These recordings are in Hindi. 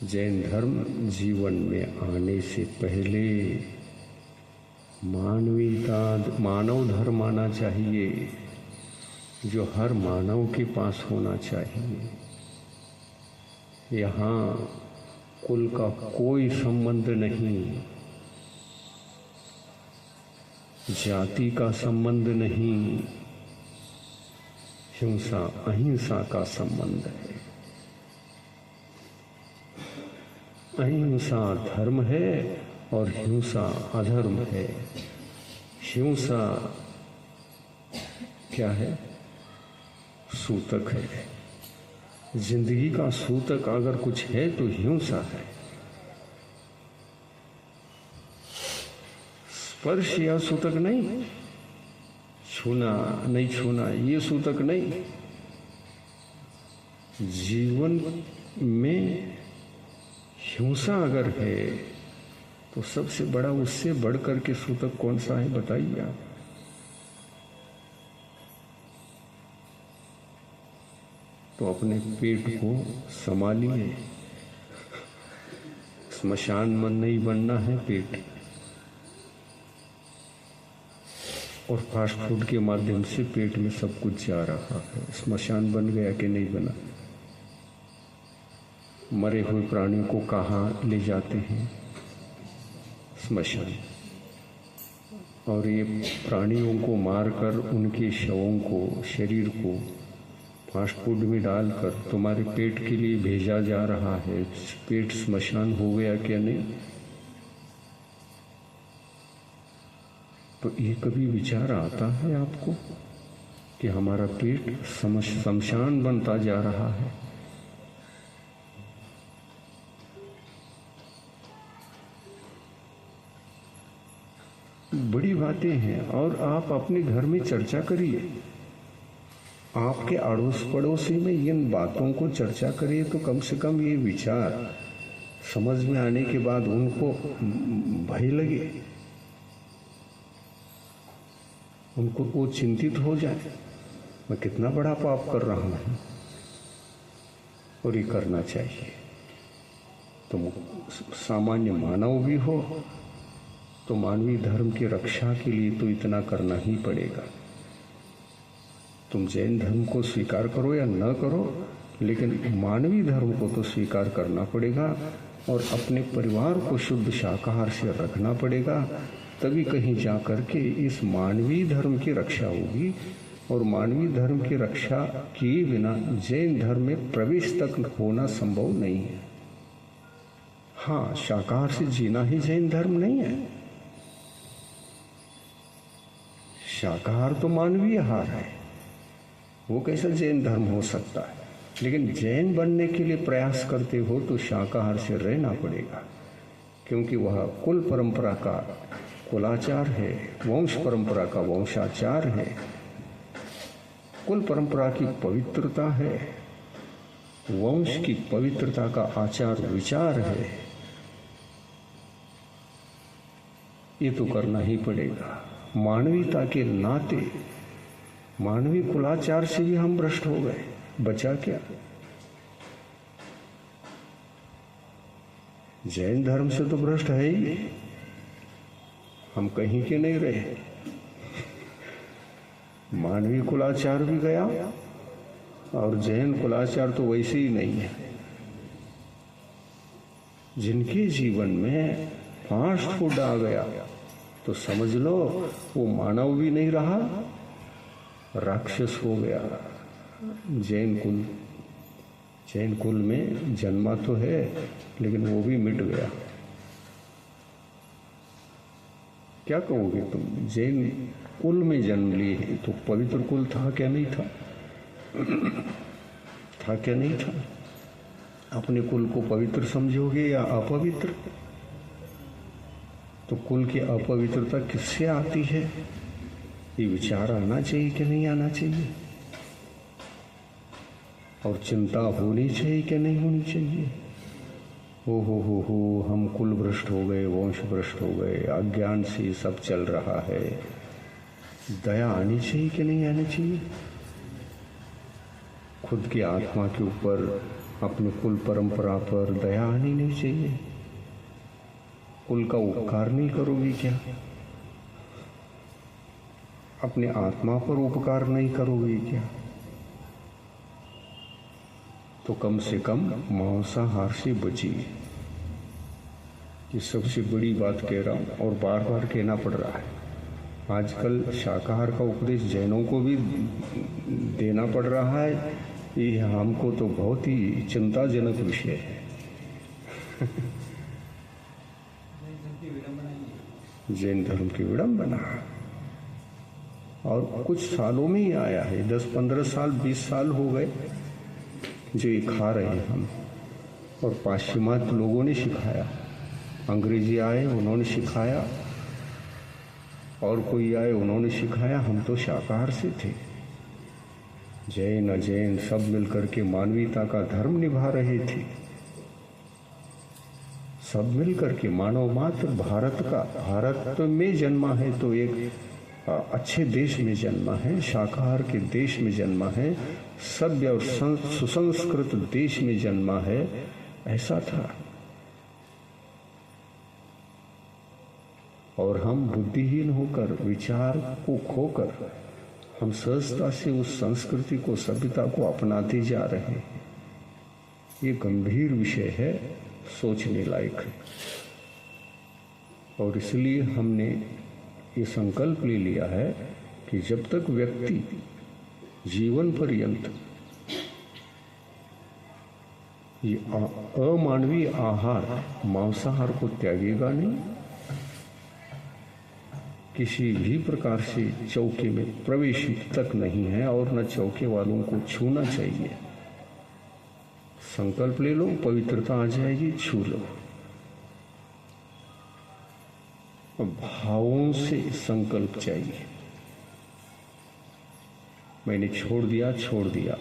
जैन धर्म जीवन में आने से पहले मानव धर्म आना चाहिए, जो हर मानव के पास होना चाहिए। यहाँ कुल का कोई संबंध नहीं, जाति का संबंध नहीं, हिंसा अहिंसा का संबंध है। अहिंसा धर्म है और हिंसा अधर्म है। हिंसा क्या है? सूतक है। जिंदगी का सूतक अगर कुछ है तो हिंसा है। स्पर्श या सूतक नहीं, छूना नहीं छूना ये सूतक नहीं। जीवन में हिंसा अगर है तो सबसे बड़ा, उससे बढ़कर के सूतक कौन सा है बताइए आप। तो अपने पेट को संभालिए, स्मशान में नहीं बनना है पेट। और फास्ट फूड के माध्यम से पेट में सब कुछ जा रहा है। स्मशान बन गया कि नहीं बना? मरे हुए प्राणियों को कहाँ ले जाते हैं? स्मशान। और ये प्राणियों को मारकर उनके शवों को, शरीर को फास्ट फूड में डालकर तुम्हारे पेट के लिए भेजा जा रहा है। पेट स्मशान हो गया क्या नहीं? तो ये कभी विचार आता है आपको कि हमारा पेट शमशान बनता जा रहा है? बड़ी बातें हैं। और आप अपने घर में चर्चा करिए, आपके अड़ोस पड़ोसी में इन बातों को चर्चा करिए, तो कम से कम ये विचार समझ में आने के बाद उनको भय लगे, उनको वो चिंतित हो जाए, मैं कितना बड़ा पाप कर रहा हूँ। और ये करना चाहिए। तुम सामान्य मानव भी हो तो मानवीय धर्म की रक्षा के लिए तो इतना करना ही पड़ेगा। तुम जैन धर्म को स्वीकार करो या न करो, लेकिन मानवीय धर्म को तो स्वीकार करना पड़ेगा। और अपने परिवार को शुद्ध शाकाहार से रखना पड़ेगा, तभी कहीं जा कर के इस मानवीय धर्म की रक्षा होगी। और मानवीय धर्म की रक्षा किए बिना जैन धर्म में प्रवेश तक होना संभव नहीं है। हाँ, शाकाहार से जीना ही जैन धर्म नहीं है। शाकाहार तो मानवीय आहार है, वो कैसा जैन धर्म हो सकता है? लेकिन जैन बनने के लिए प्रयास करते हो तो शाकाहार से रहना पड़ेगा, क्योंकि वह कुल परंपरा का कुलाचार है, वंश परंपरा का वंशाचार है, कुल परंपरा की पवित्रता है, वंश की पवित्रता का आचार विचार है। ये तो करना ही पड़ेगा। मानवीयता के नाते, मानवीय कुलाचार से ही हम भ्रष्ट हो गए, बचा क्या? जैन धर्म से तो भ्रष्ट है ही, हम कहीं के नहीं रहे। मानवीय कुलाचार भी गया और जैन कुलाचार तो वैसे ही नहीं है। जिनके जीवन में फास्ट फूड आ गया तो समझ लो वो मानव भी नहीं रहा, राक्षस हो गया। जैन कुल में जन्मा तो है, लेकिन वो भी मिट गया। क्या कहोगे तुम? जैन कुल में जन्म लिए तो पवित्र कुल था क्या नहीं था? था क्या नहीं था? अपने कुल को पवित्र समझोगे या अपवित्र? तो कुल की अपवित्रता किससे आती है? ये विचार आना चाहिए कि नहीं आना चाहिए? और चिंता होनी चाहिए कि नहीं होनी चाहिए? हो हम कुल भ्रष्ट हो गए, वंश भ्रष्ट हो गए, अज्ञान से सब चल रहा है। दया आनी चाहिए कि नहीं आनी चाहिए? खुद की आत्मा के ऊपर अपने कुल परंपरा पर दया आनी नहीं चाहिए? कुल का उपकार नहीं करोगी क्या? अपने आत्मा पर उपकार नहीं करोगी क्या? तो कम से कम मांसाहार से बचिए। ये सबसे बड़ी बात कह रहा हूँ और बार बार कहना पड़ रहा है। आजकल शाकाहार का उपदेश जैनों को भी देना पड़ रहा है। ये हमको तो बहुत ही चिंताजनक विषय है। जैन धर्म की विडंबना और कुछ सालों में ही आया है। 10-15 साल 20 साल हो गए जो ये खा रहे हैं हम, और पाश्चिमात्य लोगों ने सिखाया। अंग्रेजी आए उन्होंने सिखाया, और कोई आए उन्होंने सिखाया। हम तो शाकाहार से थे। जैन अजैन सब मिलकर के मानवीयता का धर्म निभा रहे थे। सब मिलकर के मानव मात्र भारत में जन्मा है तो एक अच्छे देश में जन्मा है, शाकाहार के देश में जन्मा है, सभ्य और सुसंस्कृत देश में जन्मा है। ऐसा था। और हम बुद्धिहीन होकर, विचार को खोकर, हम सहजता से उस संस्कृति को, सभ्यता को अपनाते जा रहे हैं। ये गंभीर विषय है, सोचने लायक है। और इसलिए हमने ये संकल्प ले लिया है कि जब तक व्यक्ति जीवन पर्यंत ये अमानवीय आहार, मांसाहार को त्यागेगा नहीं, किसी भी प्रकार से चौके में प्रवेश तक नहीं है और न चौके वालों को छूना चाहिए। संकल्प ले लो, पवित्रता आ जाएगी, छू लो। भावों से संकल्प चाहिए। मैंने छोड़ दिया।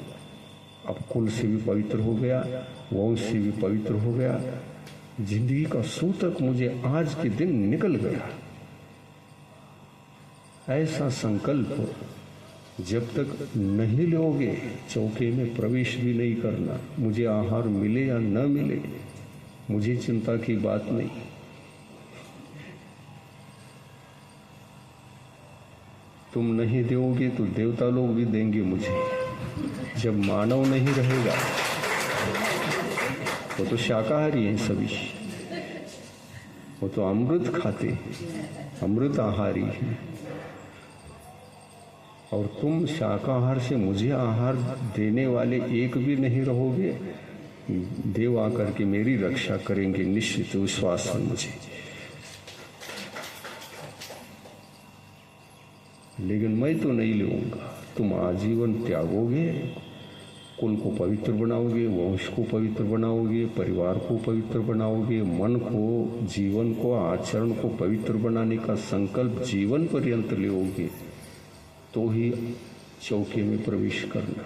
अब कुल से भी पवित्र हो गया, वंश से भी पवित्र हो गया। जिंदगी का सूतक मुझे आज के दिन निकल गया। ऐसा संकल्प जब तक नहीं लोगे, चौके में प्रवेश भी नहीं करना। मुझे आहार मिले या न मिले, मुझे चिंता की बात नहीं। तुम नहीं दोगे तो देवता लोग भी देंगे मुझे। जब मानव नहीं रहेगा वो तो शाकाहारी हैं सभी, वो तो अमृत खाते, अमृत आहारी हैं। और तुम शाकाहार से मुझे आहार देने वाले एक भी नहीं रहोगे। देव आकर के मेरी रक्षा करेंगे, निश्चित विश्वास है मुझे। लेकिन मैं तो नहीं लूंगा। तुम आजीवन त्यागोगे, कुल को पवित्र बनाओगे, वंश को पवित्र बनाओगे, परिवार को पवित्र बनाओगे, मन को, जीवन को, आचरण को पवित्र बनाने का संकल्प जीवन पर्यंत लोगे, तो ही चौके में प्रवेश करना।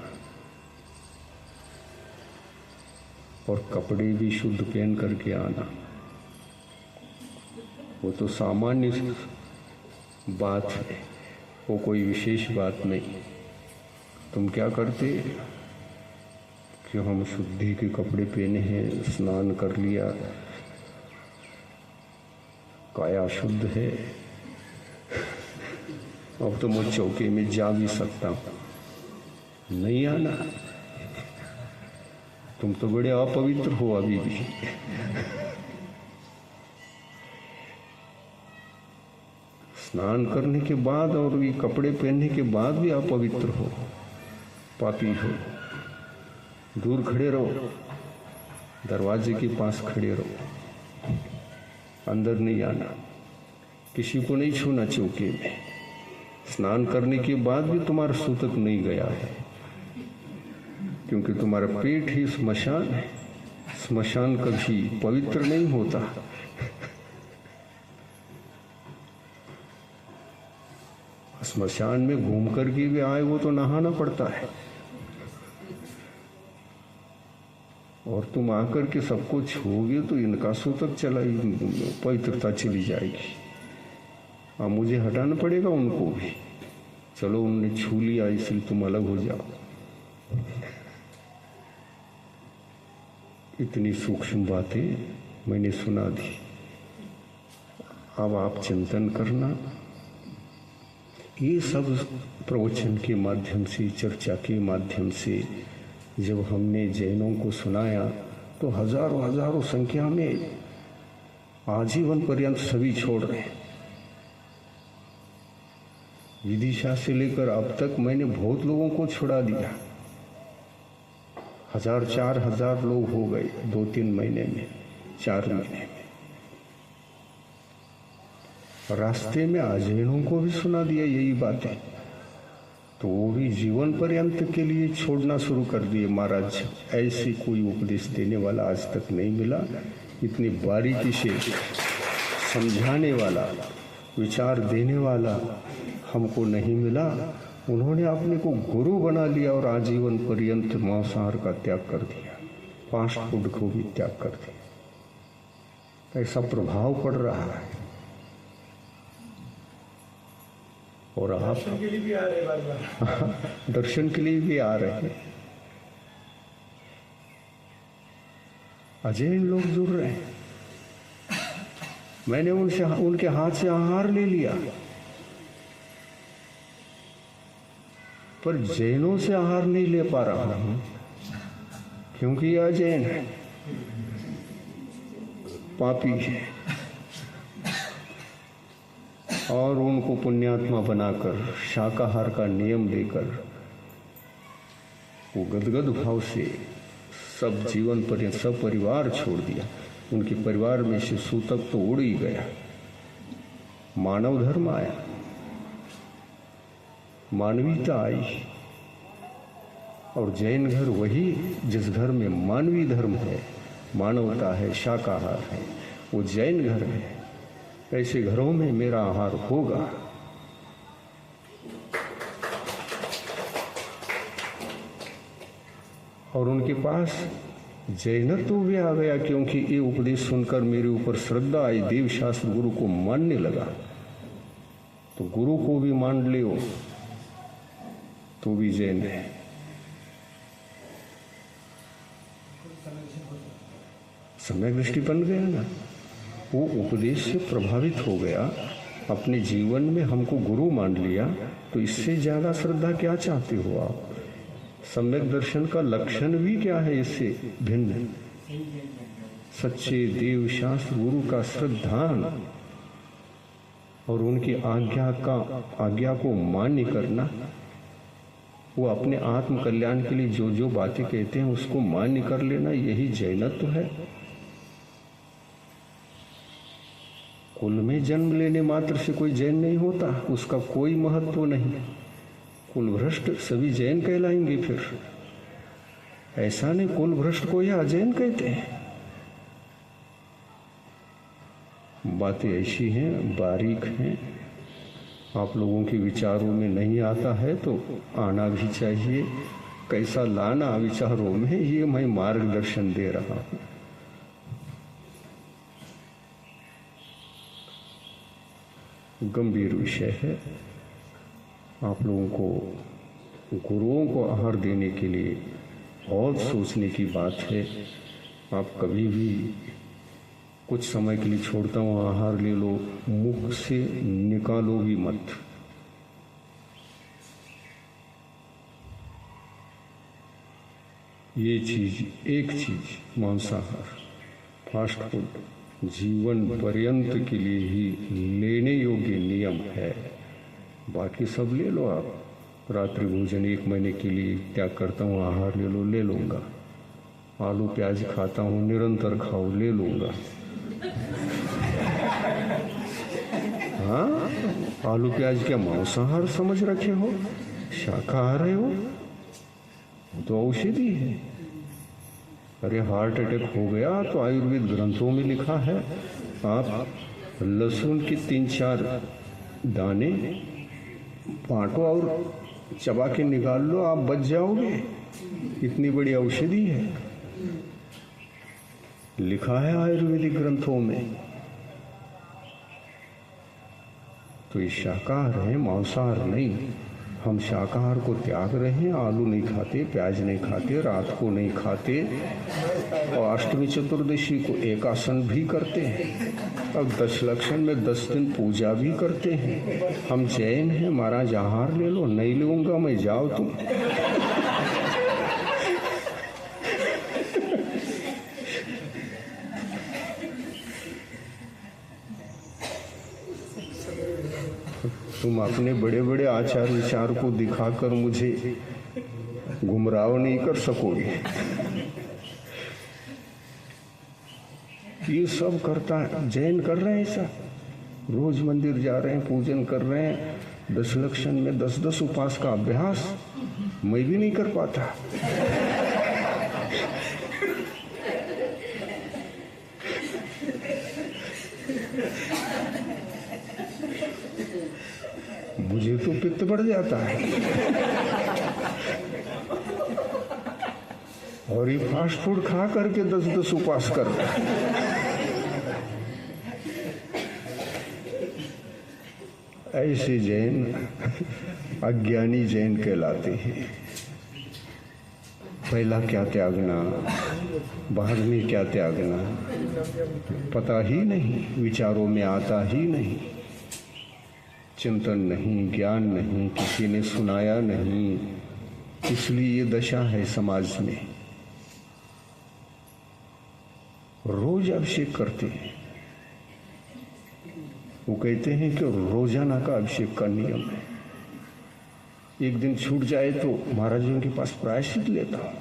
और कपड़े भी शुद्ध पहन करके आना। वो तो सामान्य बात है, वो कोई विशेष बात नहीं। तुम क्या करते कि हम शुद्धि के कपड़े पहने हैं, स्नान कर लिया, काया शुद्ध है, अब तो मैं चौके में जा भी सकता हूं। नहीं आना, तुम तो बड़े अपवित्र हो अभी भी। स्नान करने के बाद और ये कपड़े पहनने के बाद भी अपवित्र हो, पापी हो। दूर खड़े रहो, दरवाजे के पास खड़े रहो, अंदर नहीं आना, किसी को नहीं छूना चौके में। स्नान करने के बाद भी तुम्हारा सूतक नहीं गया है, क्योंकि तुम्हारा पेट ही स्मशान है। स्मशान कभी पवित्र नहीं होता। स्मशान में घूम कर के भी आए वो तो नहाना पड़ता है, और तुम आकर के सबको छूओगे तो इनका सूतक चला, पवित्रता चली जाएगी। अब मुझे हटाना पड़ेगा उनको भी। चलो उन्होंने छू लिया इसलिए तुम अलग हो जाओ। इतनी सूक्ष्म बातें मैंने सुना दी। अब आप चिंतन करना। ये सब प्रवचन के माध्यम से, चर्चा के माध्यम से जब हमने जैनों को सुनाया तो हजारों हजारों संख्या में आजीवन पर्यंत सभी छोड़ रहे। विदिशा से लेकर अब तक मैंने बहुत लोगों को छुड़ा दिया। 1000-4000 लोग हो गए 2-3 महीने में, 4 महीने में। रास्ते में अजैनों को भी सुना दिया यही बातें, तो वो भी जीवन पर्यंत के लिए छोड़ना शुरू कर दिए। महाराज, ऐसे कोई उपदेश देने वाला आज तक नहीं मिला, इतनी बारीकी से समझाने वाला, विचार देने वाला हमको नहीं मिला। उन्होंने अपने को गुरु बना लिया और आजीवन पर्यंत मांसाहार का त्याग कर दिया, फास्ट फूड को भी त्याग कर दिया। ऐसा प्रभाव पड़ रहा है। और आप दर्शन के लिए भी आ रहे बार-बार दर्शन के लिए भी आ रहे हैं। अजैन लोग जुड़ रहे हैं। मैंने उनके हाथ से आहार ले लिया, पर जैनों से आहार नहीं ले पा रहा हूं, क्योंकि यह अजैन है, पापी है। और उनको पुण्यात्मा बनाकर, शाकाहार का नियम देकर वो गदगद भाव से सब जीवन पर्यंत सब परिवार छोड़ दिया। उनके परिवार में से सूतक तो उड़ ही गया। मानव धर्म आया, मानवीयता आई। और जैन घर वही जिस घर में मानवीय धर्म है, मानवता है, शाकाहार है, वो जैन घर है। ऐसे घरों में मेरा आहार होगा। और उनके पास जैनत्व भी आ गया, क्योंकि ये उपदेश सुनकर मेरे ऊपर श्रद्धा आई। देव शास्त्र गुरु को मानने लगा। तो गुरु को भी मान लियो तो भी जैन है। समय दृष्टि बन गया ना, वो उपदेश से प्रभावित हो गया, अपने जीवन में हमको गुरु मान लिया। तो इससे ज्यादा श्रद्धा क्या चाहते हो आप? सम्यक दर्शन का लक्षण भी क्या है इससे भिन्न? सच्चे देव शास्त्र गुरु का श्रद्धान और उनकी आज्ञा को मान्य करना। वो अपने आत्म कल्याण के लिए जो जो बातें कहते हैं उसको मान्य कर लेना, यही जैनत्व है। कुल में जन्म लेने मात्र से कोई जैन नहीं होता, उसका कोई महत्व नहीं। कुल भ्रष्ट सभी जैन कहलाएंगे फिर? ऐसा नहीं, कुल भ्रष्ट को या अजैन कहते हैं। बातें ऐसी हैं, बारीक हैं, आप लोगों के विचारों में नहीं आता है तो आना भी चाहिए। कैसा लाना विचारों में, ये मैं मार्गदर्शन दे रहा हूं। गंभीर विषय है। आप लोगों को गुरुओं को आहार देने के लिए बहुत सोचने की बात है। आप कभी भी कुछ समय के लिए छोड़ता हूँ आहार ले लो, मुख से निकालो भी मत। ये चीज, एक चीज मांसाहार, फास्ट फूड जीवन पर्यंत के लिए ही लेने योग्य नियम है। बाकी सब ले लो आप। रात्रि भोजन 1 महीने के लिए त्याग करता हूँ, आहार ले लूंगा। आलू प्याज खाता हूँ, निरंतर खाओ, ले लूंगा। हाँ, आलू प्याज क्या मांसाहार समझ रखे हो? शाकाहार है वो तो औषधि है। अरे हार्ट अटैक हो गया तो आयुर्वेद ग्रंथों में लिखा है, आप लहसुन के 3-4 दाने बांटो और चबा के निकाल लो, आप बच जाओगे। इतनी बड़ी औषधि है, लिखा है आयुर्वेदिक ग्रंथों में। तो ये शाकाहार है, मांसाहार नहीं। हम शाकाहार को त्याग रहे हैं, आलू नहीं खाते, प्याज नहीं खाते, रात को नहीं खाते, और अष्टमी चतुर्दशी को एकासन भी करते हैं, अब 10 लक्षण में 10 दिन पूजा भी करते हैं। हम जैन हैं, महाराज आहार ले लो। नहीं लूँगा मैं, जाओ तुम। तुम अपने बड़े बड़े आचार विचार को दिखाकर मुझे गुमराह नहीं कर सकोगे। ये सब करता है, जैन कर रहे हैं ऐसा, रोज मंदिर जा रहे हैं, पूजन कर रहे हैं, 10 लक्षण में 10-10 उपवास का अभ्यास मैं भी नहीं कर पाता। मुझे तो पित्त बढ़ जाता है, और ये फास्ट फूड खा करके 10-10 उपवास कर रहा है। ऐसे जैन अज्ञानी जैन कहलाते हैं। पहला क्या त्यागना, बाद में क्या त्यागना, पता ही नहीं, विचारों में आता ही नहीं, चिंतन नहीं, ज्ञान नहीं, किसी ने सुनाया नहीं, इसलिए ये दशा है समाज में। रोज अभिषेक करते हैं, वो कहते हैं कि रोजाना का अभिषेक का नियम है। एक दिन छूट जाए तो महाराजों के पास प्रायश्चित लेता हूं।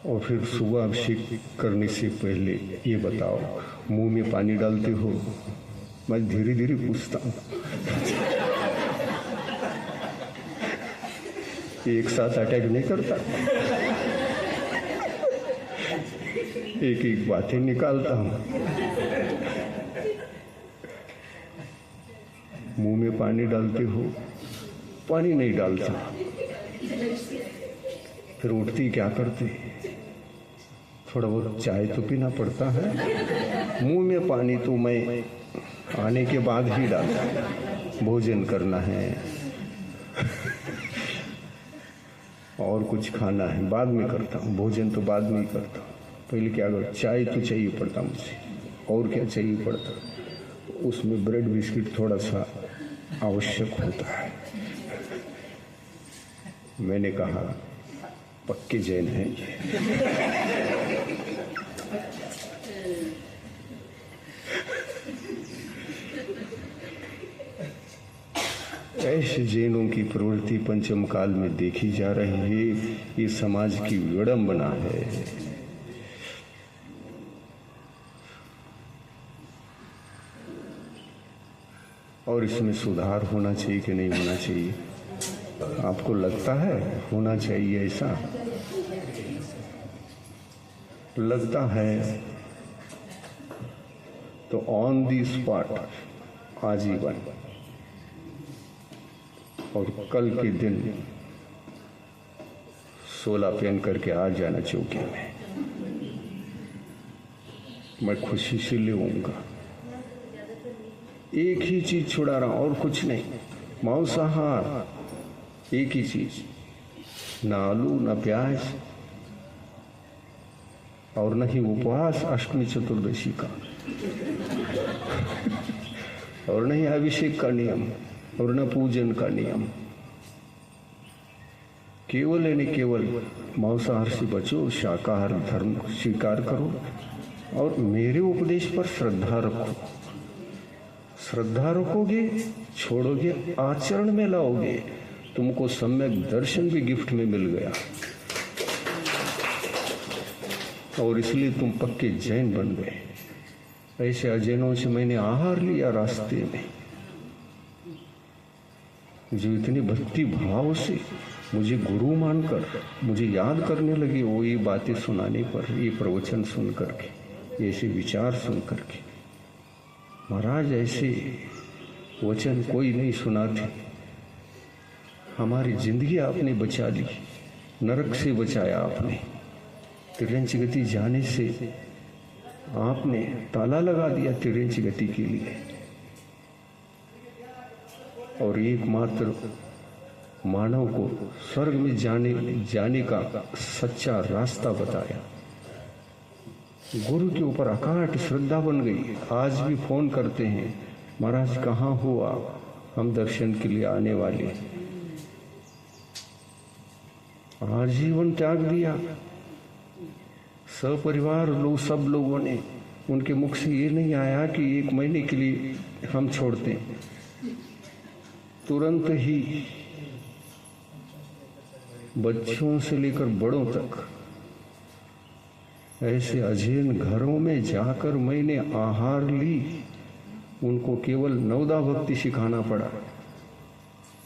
और फिर सुबह अभिषेक करने से पहले ये बताओ, मुंह में पानी डालते हो? मैं धीरे धीरे पूछता हूँ। एक साथ अटैक नहीं करता, एक एक बातें निकालता हूँ। मुंह में पानी डालते हो? पानी नहीं डालता। फिर उठती क्या करते? थोड़ा बहुत चाय तो पीना पड़ता है। मुंह में पानी तो मैं आने के बाद ही डालता। भोजन करना है और कुछ खाना है बाद में करता हूँ, भोजन तो बाद में ही करता हूँ। पहले क्या कर, चाय तो चाहिए पड़ता मुझे, और क्या चाहिए पड़ता, उसमें ब्रेड बिस्किट थोड़ा सा आवश्यक होता है। मैंने कहा पक्के जैन हैं। ऐसे जैनों की प्रवृत्ति पंचम काल में देखी जा रही है। ये समाज की विडंबना है। और इसमें सुधार होना चाहिए कि नहीं होना चाहिए? आपको लगता है होना चाहिए ऐसा? लगता है तो ऑन दी स्पॉट आजीवन, और कल के दिन 16 पहन करके आ जाना चौकी में। मैं खुशी से लेऊंगा। एक ही चीज छुड़ा रहा, और कुछ नहीं। मांसाहार, एक ही चीज, ना आलू ना प्याज, और न ही उपवास अष्टमी चतुर्दशी का, और न ही अभिषेक का नियम, और न पूजन का नियम। केवल यानी केवल मांसाहार से बचो, शाकाहार धर्म स्वीकार करो, और मेरे उपदेश पर श्रद्धा रखो। श्रद्धा रखोगे, छोड़ोगे, आचरण में लाओगे, तुमको सम्यक दर्शन भी गिफ्ट में मिल गया, और इसलिए तुम पक्के जैन बन गए। ऐसे अजैनों से मैंने आहार लिया रास्ते में, जो इतनी भक्ति भाव से मुझे गुरु मानकर मुझे याद करने लगे। वो ये बातें सुनाने पर, ये प्रवचन सुन करके, ऐसे विचार सुन करके, महाराज ऐसे वचन कोई नहीं सुनाते। हमारी जिंदगी आपने बचा ली, नरक से बचाया आपने। तिरंच गति जाने से आपने ताला लगा दिया तिरंच गति के लिए, और एकमात्र मानव को स्वर्ग में जाने का सच्चा रास्ता बताया। गुरु के ऊपर अकाट श्रद्धा बन गई। आज भी फोन करते हैं, महाराज कहाँ हो आप, हम दर्शन के लिए आने वाले। आजीवन त्याग दिया सपरिवार लोग, सब लोगों ने। उनके मुख से ये नहीं आया कि 1 महीने के लिए हम छोड़ते हैं। तुरंत ही बच्चों से लेकर बड़ों तक ऐसे अजैन घरों में जाकर मैंने आहार ली। उनको केवल नवदा भक्ति सिखाना पड़ा,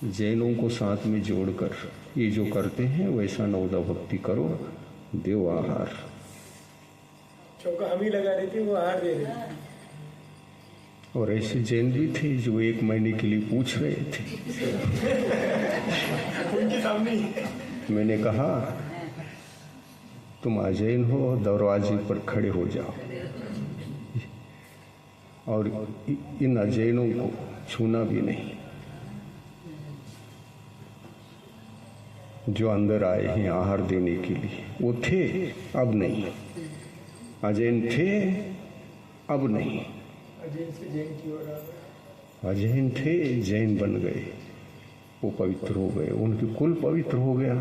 जैनों को साथ में जोड़कर। ये जो करते हैं वैसा नवदा भक्ति करो, देव आहार। चौका हम ही लगा रहे थे, वो आहार दे रहे थे। और ऐसे जैन भी थे जो 1 महीने के लिए पूछ रहे थे। उनके सामने मैंने कहा तुम अजैन हो, दरवाजे पर खड़े हो जाओ और इन अजैनों को छूना भी नहीं। जो अंदर आए हैं आहार देने के लिए, वो थे, अब नहीं। अजैन थे, अब नहीं। अजैन से जैन की ओर आ गए। अजैन थे, जैन बन गए, वो पवित्र हो गए, उनके कुल पवित्र हो गया।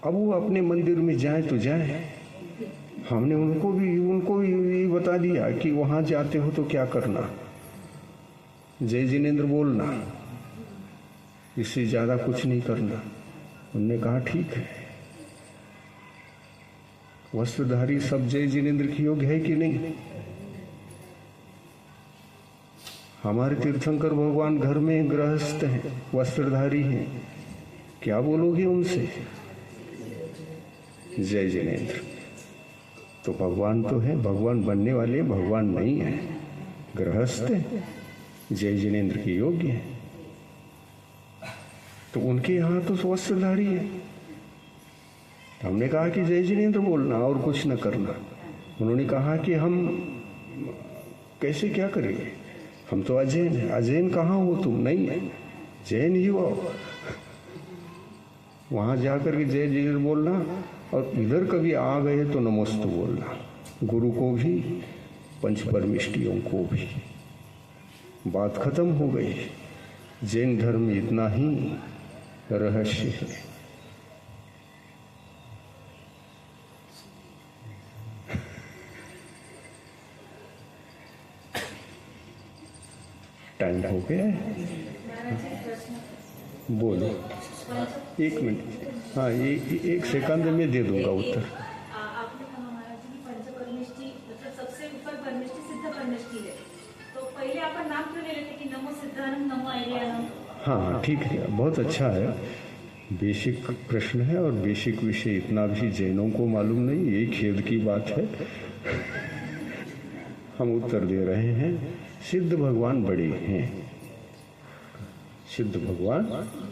अब वो अपने मंदिर में जाए तो जाए। हमने उनको भी ये बता दिया कि वहां जाते हो तो क्या करना, जय जिनेंद्र बोलना, इससे ज्यादा कुछ नहीं करना। उनने कहा ठीक है। वस्त्रधारी सब जय जिनेंद्र की योग्य है कि नहीं? हमारे तीर्थंकर भगवान घर में गृहस्थ हैं, वस्त्रधारी हैं, क्या बोलोगे उनसे? जय जिनेंद्र। तो भगवान तो है, भगवान बनने वाले भगवान नहीं है, गृहस्थ है, जय जिनेंद्र के योग्य है। तो उनके यहाँ तो वस्त्रधारी है। हमने कहा कि जय जिनेंद्र बोलना और कुछ न करना। उन्होंने कहा कि हम कैसे क्या करेंगे, हम तो अजैन है। अजैन कहाँ हो तुम? नहीं है, जैन ही हो। वहां जाकर के जय जिनेंद्र बोलना, और इधर कभी आ गए तो नमोस्तु बोलना, गुरु को भी, पंच परमिष्टियों को भी। बात खत्म हो गई। जैन धर्म में इतना ही रहस्य है। टाइम हो गया है, बोलो। 1 मिनट, हाँ, ये 1 सेकंड में दे दूंगा उत्तर। आपने कहा महाराज जी की पंचपरमिष्टि मतलब सबसे ऊपर परमिष्टि सिद्ध परमिष्टि है, तो पहले आपका नाम क्यों ले लेते कि नमो सिद्धानम नमो आर्यानम? हाँ ठीक है, बहुत अच्छा है। बेसिक प्रश्न है और बेसिक विषय इतना भी जैनों को मालूम नहीं, यही खेद की बात है। हम उत्तर दे रहे हैं। सिद्ध भगवान बड़े हैं, सिद्ध भगवान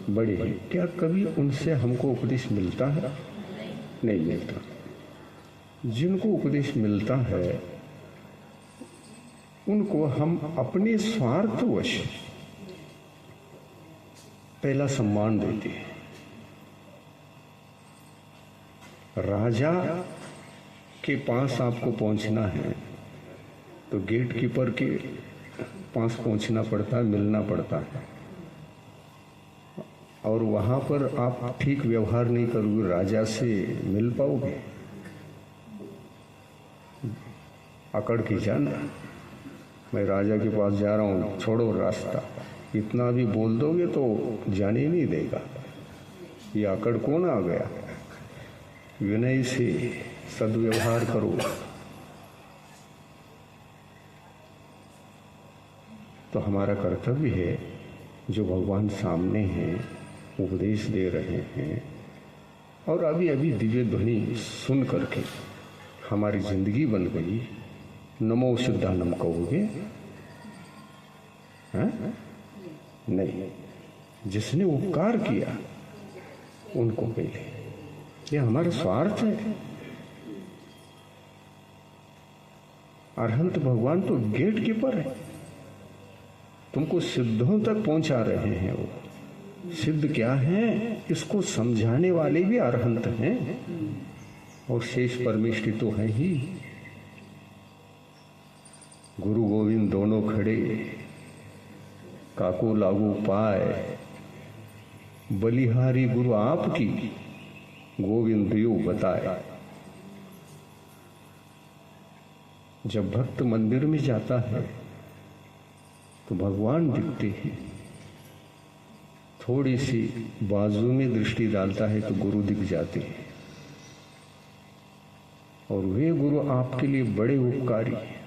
बड़े हैं। क्या कभी उनसे हमको उपदेश मिलता है? नहीं मिलता। जिनको उपदेश मिलता है उनको हम अपने स्वार्थवश पहला सम्मान देते हैं। राजा के पास आपको पहुंचना है तो गेट कीपर के पास पहुंचना पड़ता है, मिलना पड़ता है। और वहां पर आप ठीक व्यवहार नहीं करोगे, राजा से मिल पाओगे? अकड़ के जाना, मैं राजा के पास जा रहा हूँ, छोड़ो रास्ता, इतना भी बोल दोगे तो जाने ही नहीं देगा। ये अकड़ कौन आ गया? विनय से सद्व्यवहार करो तो हमारा कर्तव्य है। जो भगवान सामने हैं, उपदेश दे रहे हैं, और अभी अभी दिव्य ध्वनि सुन करके हमारी जिंदगी बन गई। नमो सिद्धानम कहोगे? हाँ? नहीं, जिसने उपकार किया उनको पहले ये हमारा स्वार्थ है। अरहंत भगवान तो गेट कीपर है, तुमको सिद्धों तक पहुंचा रहे हैं। वो सिद्ध क्या है, इसको समझाने वाले भी अरहंत हैं, और शेष परमेष्टि तो है ही। गुरु गोविंद दोनों खड़े, काको लागू पाए, बलिहारी गुरु आपकी, गोविंद यो बताए। जब भक्त मंदिर में जाता है तो भगवान दिखते हैं, थोड़ी सी बाजू में दृष्टि डालता है तो गुरु दिख जाते हैं, और वे गुरु आपके लिए बड़े उपकारी हैं।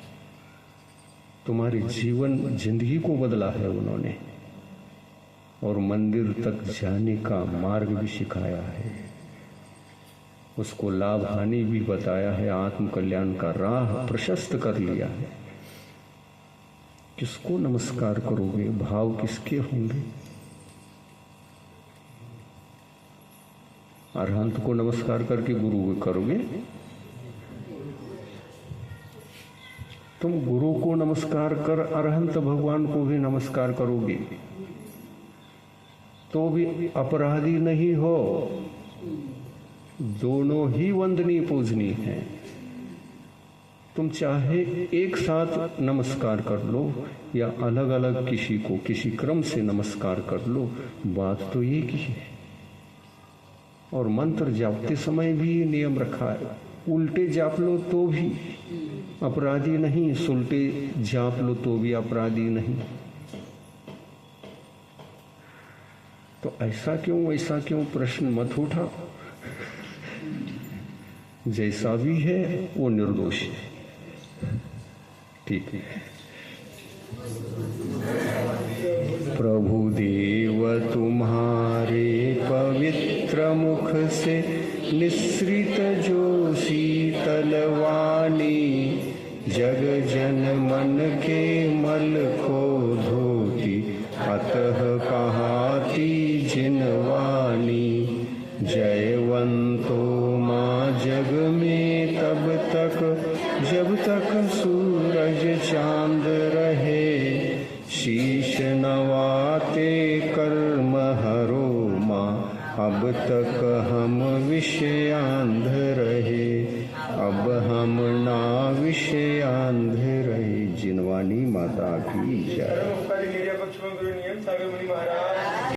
तुम्हारे जीवन जिंदगी को बदला है उन्होंने, और मंदिर तक जाने का मार्ग भी सिखाया है, उसको लाभ हानि भी बताया है, आत्म कल्याण का राह प्रशस्त कर लिया है। किसको नमस्कार करोगे, भाव किसके होंगे? अरहंत को नमस्कार करके गुरु को करोगे? तुम गुरु को नमस्कार कर अरहंत भगवान को भी नमस्कार करोगे तो भी अपराधी नहीं हो। दोनों ही वंदनीय पूजनीय हैं। तुम चाहे एक साथ नमस्कार कर लो या अलग अलग किसी को किसी क्रम से नमस्कार कर लो, बात तो एक ही है। और मंत्र जापते समय भी नियम रखा है, उल्टे जाप लो तो भी अपराधी नहीं, सुलटे जाप लो तो भी अपराधी नहीं। तो ऐसा क्यों वैसा क्यों प्रश्न मत उठाओ। जैसा भी है वो निर्दोष है। ठीक है। प्रभु देव तुम्हारे पवित्र मुख से निसृत जो शीतल वाणी, जग जन मन के मल को धोती, अतः कहाती जिनवानी। जयवंतो माँ जग में तब तक जब तक सूरज चांद रहे, शीश नवाते कर्म हरो माँ, अब तक हम विषयांध रहे, अब हम ना विषयांध रहे। जिनवानी माता की जय। नियम सागर मुनि महाराज।